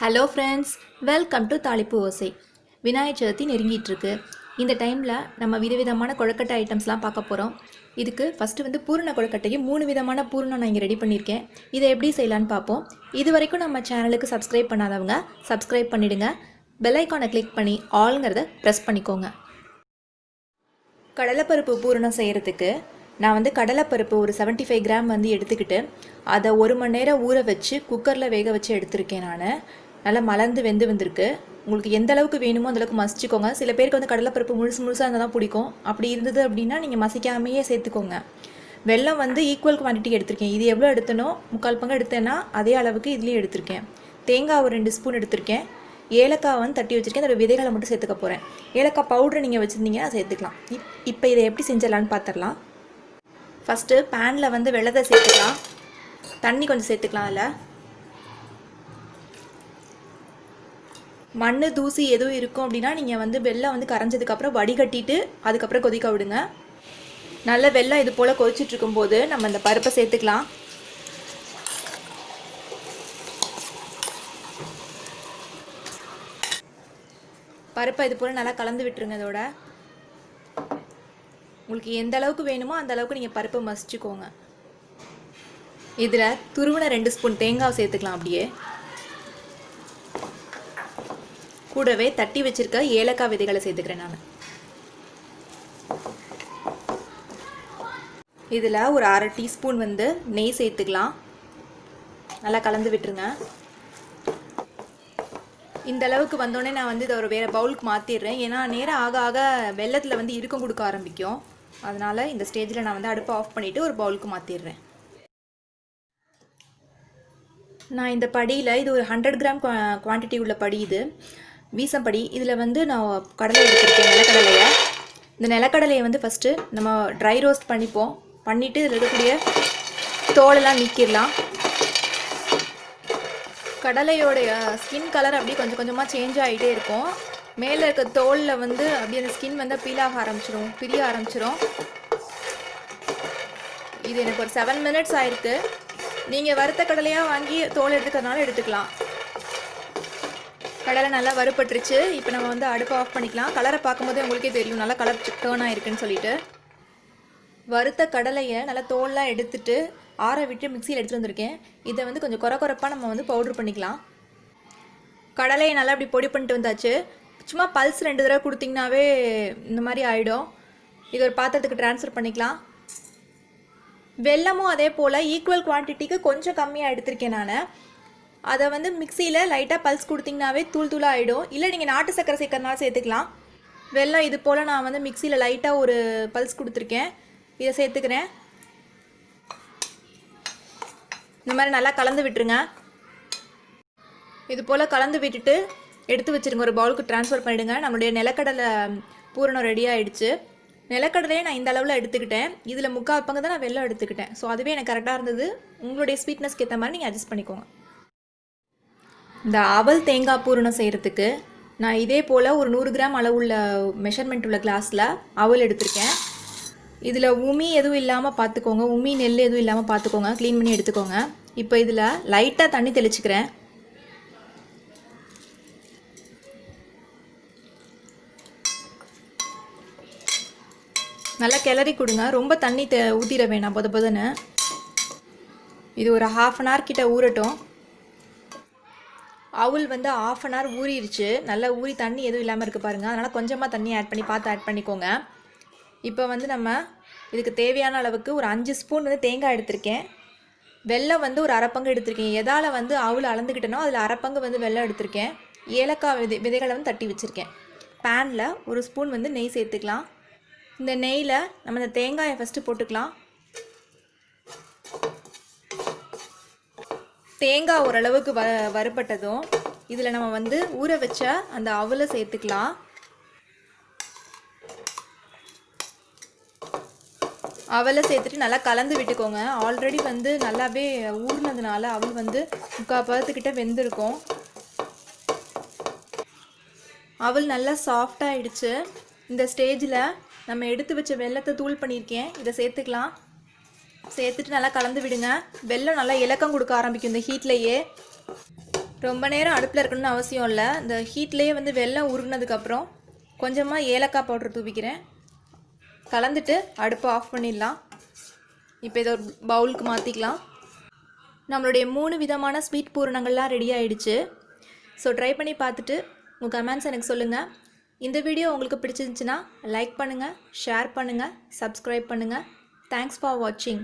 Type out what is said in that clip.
Hello friends, welcome to தாளிப்பு ஓசை. விநாயகர் சதுர்த்தி நெருங்கிட்டுருக்கு. இந்த டைமில் நம்ம விதவிதமான கொழுக்கட்டை ஐட்டம்ஸ்லாம் பார்க்க போகிறோம். இதுக்கு ஃபஸ்ட்டு பூரண கொழுக்கட்டைக்கு 3 விதமான பூரணம் நான் இங்கே ரெடி பண்ணியிருக்கேன். இதை எப்படி செய்யலான்னு பார்ப்போம். இது வரைக்கும் நம்ம சேனலுக்கு சப்ஸ்கிரைப் பண்ணாதவங்க சப்ஸ்கிரைப் பண்ணிவிடுங்க. பெல் ஐக்கானை கிளிக் பண்ணி ஆல்ங்கிறத ப்ரெஸ் பண்ணிக்கோங்க. கடலைப்பருப்பு பூரணம் செய்கிறதுக்கு நான் கடலைப்பருப்பு ஒரு 75 கிராம் எடுத்துக்கிட்டு அதை 1 மணி நேரம் ஊற வச்சு குக்கரில் வேக வச்சு எடுத்திருக்கேன். நான் நல்லா மலர்ந்து வந்திருக்கு. உங்களுக்கு எந்த அளவுக்கு வேணுமோ அந்தளவுக்கு மசிச்சுக்கோங்க. சில பேருக்கு கடலைப்பருப்பு முழுசாக இருந்தால் தான் பிடிக்கும். அப்படி இருந்தது அப்படின்னா நீங்கள் மசிக்காமையே சேர்த்துக்கோங்க. வெல்லம் ஈக்குவல் குவான்டிட்டி எடுத்திருக்கேன். இது எவ்வளோ எடுத்தனோ 3/4 பங்கு எடுத்தேன்னா அதே அளவுக்கு இதுலேயும் எடுத்திருக்கேன். தேங்காய் ஒரு 2 ஸ்பூன் எடுத்திருக்கேன். ஏலக்காய் தட்டி வச்சுருக்கேன். அதோட விதைகளை மட்டும் சேர்த்துக்க போகிறேன். ஏலக்காய் பவுடர் நீங்கள் வச்சுருந்தீங்கன்னா சேர்த்துக்கலாம். இப்போ இதை எப்படி செஞ்சிடலான்னு பார்த்துடலாம். ஃபஸ்ட்டு பேனில் வெள்ளத்தை சேர்த்துக்கலாம். தண்ணி கொஞ்சம் சேர்த்துக்கலாம். அதில் மண் தூசி எதுவும் இருக்கும் அப்படின்னா நீங்கள் வெள்ளம் கரைஞ்சதுக்கப்புறம் வடிகட்டிட்டு அதுக்கப்புறம் கொதிக்க விடுங்க. நல்ல வெள்ளம் இது போல் கொதிச்சுட்டு இருக்கும்போது நம்ம இந்த பருப்பை சேர்த்துக்கலாம். பருப்பை இது போல் நல்லா கலந்து விட்டுருங்க. இதோட உங்களுக்கு எந்த அளவுக்கு வேணுமோ அந்த அளவுக்கு நீங்கள் பருப்பை மசிச்சுக்கோங்க. இதில் துருவின 2 ஸ்பூன் தேங்காய் சேர்த்துக்கலாம். அப்படியே கூடவே தட்டி வச்சிருக்க ஏலக்காய் விதைகளை சேர்த்துக்கிறேன். நான் இதில் ஒரு 1/2 டீஸ்பூன் நெய் சேர்த்துக்கலாம். நல்லா கலந்து விட்டுருங்க. இந்த அளவுக்கு வந்தோடனே நான் இதை ஒரு வேறு பவுலுக்கு மாற்றிடுறேன். ஏன்னா நேரம் ஆக ஆக வெள்ளத்தில் இறுக்கம் கொடுக்க ஆரம்பிக்கும். அதனால் இந்த ஸ்டேஜில் நான் அடுப்பை ஆஃப் பண்ணிவிட்டு ஒரு பவுலுக்கு மாற்றிடுறேன். நான் இந்த படியில் இது ஒரு 100 கிராம் குவான்டிட்டி உள்ள படி. இது வீசம்படி. இதில் நான் கடலை எடுத்துருக்கேன், நிலக்கடலையை. இந்த நிலக்கடலையை ஃபஸ்ட்டு நம்ம ட்ரை ரோஸ்ட் பண்ணிப்போம். பண்ணிவிட்டு இதில் இருக்கக்கூடிய தோலெல்லாம் நீக்கிடலாம். கடலையோடைய ஸ்கின் கலர் அப்படியே கொஞ்சம் கொஞ்சமாக சேஞ்ச் ஆகிட்டே இருக்கும். மேலே இருக்க தோலில் அப்படியே அந்த ஸ்கின் பீலாக ஆரம்பிச்சிடும், பிரிய ஆரம்பிச்சிடும். இது எனக்கு ஒரு 7 மினிட்ஸ் ஆயிருக்கு. நீங்கள் வறுத்த கடலையாக வாங்கி தோல் எடுத்துக்கிறதுனால எடுத்துக்கலாம். கடலை நல்லா வறுப்பட்டுருச்சு. இப்போ நம்ம அடுப்பை ஆஃப் பண்ணிக்கலாம். கலரை பார்க்கும்போதே உங்களுக்கே தெரியும் நல்லா கலர் டேர்ன் ஆகிருக்குன்னு சொல்லிட்டு. வறுத்த கடலையை நல்லா தோல்லாம் எடுத்துட்டு ஆற விட்டு மிக்சியில் எடுத்துகிட்டு வந்திருக்கேன். இதை கொஞ்சம் குறப்பாக நம்ம பவுட்ரு பண்ணிக்கலாம். கடலையை நல்லா அப்படி பொடி பண்ணிட்டு வந்தாச்சு. சும்மா பல்ஸ் 2 தடவை கொடுத்திங்கனாவே இந்த மாதிரி ஆகிடும். இது ஒரு பாத்திரத்துக்கு ட்ரான்ஸ்ஃபர் பண்ணிக்கலாம். வெல்லமும் அதே போல் ஈக்குவல் குவான்டிட்டிக்கு கொஞ்சம் கம்மியாக எடுத்திருக்கேன். நான் அதை மிக்சியில் லைட்டாக பல்ஸ் கொடுத்திங்கனாவே தூளாக ஆகிடும். இல்லை நீங்கள் நாட்டு சக்கரை சேர்க்கறனால சேர்த்துக்கலாம். வெல்லம் இது போல் நான் மிக்சியில் லைட்டாக ஒரு பல்ஸ் கொடுத்துருக்கேன். இதை சேர்த்துக்கிறேன். இந்த மாதிரி நல்லா கலந்து விட்டுருங்க. இது போல் கலந்து விட்டுட்டு எடுத்து வச்சுருங்க. ஒரு பவுலுக்கு ட்ரான்ஸ்ஃபர் பண்ணிவிடுங்க. நம்மளுடைய நிலக்கடலை பூரணம் ரெடி ஆகிடுச்சு. நிலக்கடலையே நான் இந்த அளவில் எடுத்துக்கிட்டேன். இதில் 3/4 பங்கு தான் நான் வெல்லம் எடுத்துக்கிட்டேன். ஸோ அதுவே எனக்கு கரெக்டாக இருந்தது. உங்களுடைய ஸ்வீட்னஸ்க்கு ஏற்ற மாதிரி நீங்கள் அட்ஜஸ்ட் பண்ணிக்கோங்க. இந்த அவல் தேங்காய் பூரணம் செய்கிறதுக்கு நான் இதே போல் ஒரு 100 கிராம் அளவுள்ள மெஷர்மெண்ட் உள்ள கிளாஸில் அவல் எடுத்திருக்கேன். இதில் உமி எதுவும் இல்லாமல் பார்த்துக்கோங்க. உமி நெல் எதுவும் இல்லாமல் பார்த்துக்கோங்க. க்ளீன் பண்ணி எடுத்துக்கோங்க. இப்போ இதில் லைட்டாக தண்ணி தெளிச்சுக்கிறேன். நல்லா கிளறி கொடுங்க. ரொம்ப தண்ணி ஊற்றிட வேணாம் பொதுன்னு. இது ஒரு 1/2 அன் ஹவர் கிட்ட ஊறட்டும். அவல் 1/2 அன் ஹவர் ஊறிடுச்சு. நல்லா ஊறி தண்ணி எதுவும் இல்லாமல் இருக்குது பாருங்கள். அதனால் கொஞ்சமாக தண்ணி ஆட் பண்ணிக்கோங்க. இப்போ நம்ம இதுக்கு தேவையான அளவுக்கு ஒரு 5 ஸ்பூன் தேங்காய் எடுத்திருக்கேன். வெல்லம் ஒரு 1/2 பங்கு எடுத்திருக்கேன். எதால் அவல் அளந்துக்கிட்டனோ அதில் 1/2 பங்கு வெல்லம் எடுத்திருக்கேன். ஏலக்காய் விதைகளை தட்டி வச்சுருக்கேன். பேனில் ஒரு ஸ்பூன் நெய் சேர்த்துக்கலாம். இந்த நெய்யில் நம்ம இந்த தேங்காயை ஃபஸ்ட்டு போட்டுக்கலாம். தேங்காய் ஓரளவுக்கு வறுப்பட்டதும் இதில் நம்ம ஊற வச்ச அந்த அவலை சேர்த்துக்கலாம். அவலை சேர்த்துட்டு நல்லா கலந்து விட்டுக்கோங்க. ஆல்ரெடி நல்லாவே ஊறினதுனால அவல் 3/4 பதத்துக்கிட்ட வெந்திருக்கும். அவல் நல்லா சாஃப்டாகிடுச்சு. இந்த ஸ்டேஜில் நம்ம எடுத்து வச்ச வெல்லத்தை தூள் பண்ணியிருக்கேன். இதை சேர்த்துக்கலாம். சேர்த்துட்டு நல்லா கலந்து விடுங்க. வெல்லம் நல்லா இலக்கம் கொடுக்க ஆரம்பிக்கும் இந்த ஹீட்லேயே. ரொம்ப நேரம் அடுப்பில் இருக்கணும்னு அவசியம் இல்லை. இந்த ஹீட்லேயே வந்து வெல்லம் உருகினதுக்கப்புறம் கொஞ்சமாக ஏலக்காய் பவுடர் தூவிக்கிறேன். கலந்துட்டு அடுப்பை ஆஃப் பண்ணிடலாம். இப்போ இதை ஒரு பவுலுக்கு மாற்றிக்கலாம். நம்மளுடைய 3 விதமான ஸ்வீட் பூரணங்கள்லாம் ரெடி ஆகிடுச்சு. ஸோ ட்ரை பண்ணி பார்த்துட்டு உங்கள் கமெண்ட்ஸ் எனக்கு சொல்லுங்கள். இந்த வீடியோ உங்களுக்கு பிடிச்சிருந்துச்சுன்னா லைக் பண்ணுங்கள், ஷேர் பண்ணுங்கள், சப்ஸ்கிரைப் பண்ணுங்கள். தேங்க்ஸ் ஃபார் வாட்சிங்.